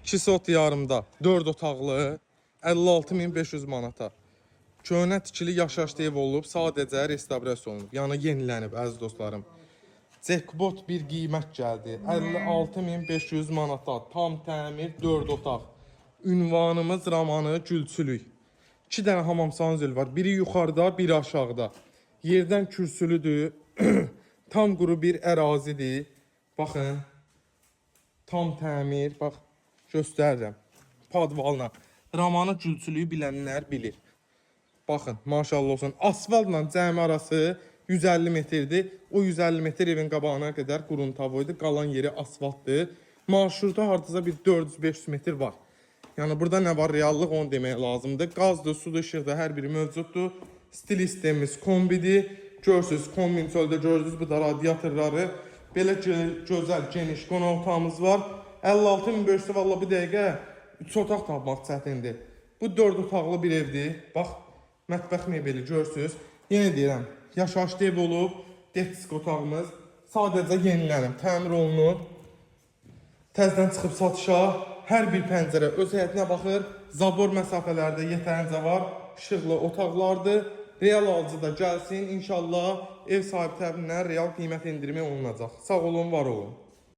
2 sot yarımda 4 otaqlı 56.500 manata. Köhnə tikili yaşayış ev olub, sadəcə restavrasiya olunub, yəni yenilənib əziz dostlarım. Jackpot bir qiymət gəldi. 56.500 manata tam təmir 4 otaq. Ünvanımız Ramanı Gülçülük. 2 dənə hamam sanuzeli var. Biri yuxarıda, biri aşağıda. Yerdən kürsülüdür. Tam quru bir ərazidir. Baxın. Tam təmir. Bax, göstərirəm. Padvalla. Ramanı Gülçülüyü bilənlər bilir. Baxın, maşallah olsun. Asfaltla cəmi arası 150 metrdir. O 150 metr evin qabağına qədər quruntavoydu. Qalan yeri asfaltdır. Marşruta hardasa bir 400-500 metr var. Yəni burada nə var? Reallıq onu demək lazımdır. Qazdır, sudur, işıqdır, hər biri mövcuddur. Stil sistemimiz kombidir. Görürsünüz, kombin çöldə gördünüz. Bu da radiatorları. Belə gözəl, geniş qonaq otağımız var. 56.500 valla bu dəqiqə 3 otaq tapmaq çətindir. Bu 4 otaqlı bir evdir. Bax, mətbəx mebeli görürsünüz. Yenə deyirəm, yaşayış ev olub. Detisk otağımız sadəcə yenilənib, təmir olunub. Təzdən çıxıb satışa. Hər bir pəncərə öz həyətinə baxır. Zabor məsafələrdə yetərincə var. İşıqlı otaqlardır. Real alıcı da gəlsin. İnşallah ev sahibi tərəfindən real qiymət indirimi olunacaq. Sağ olun, var olun.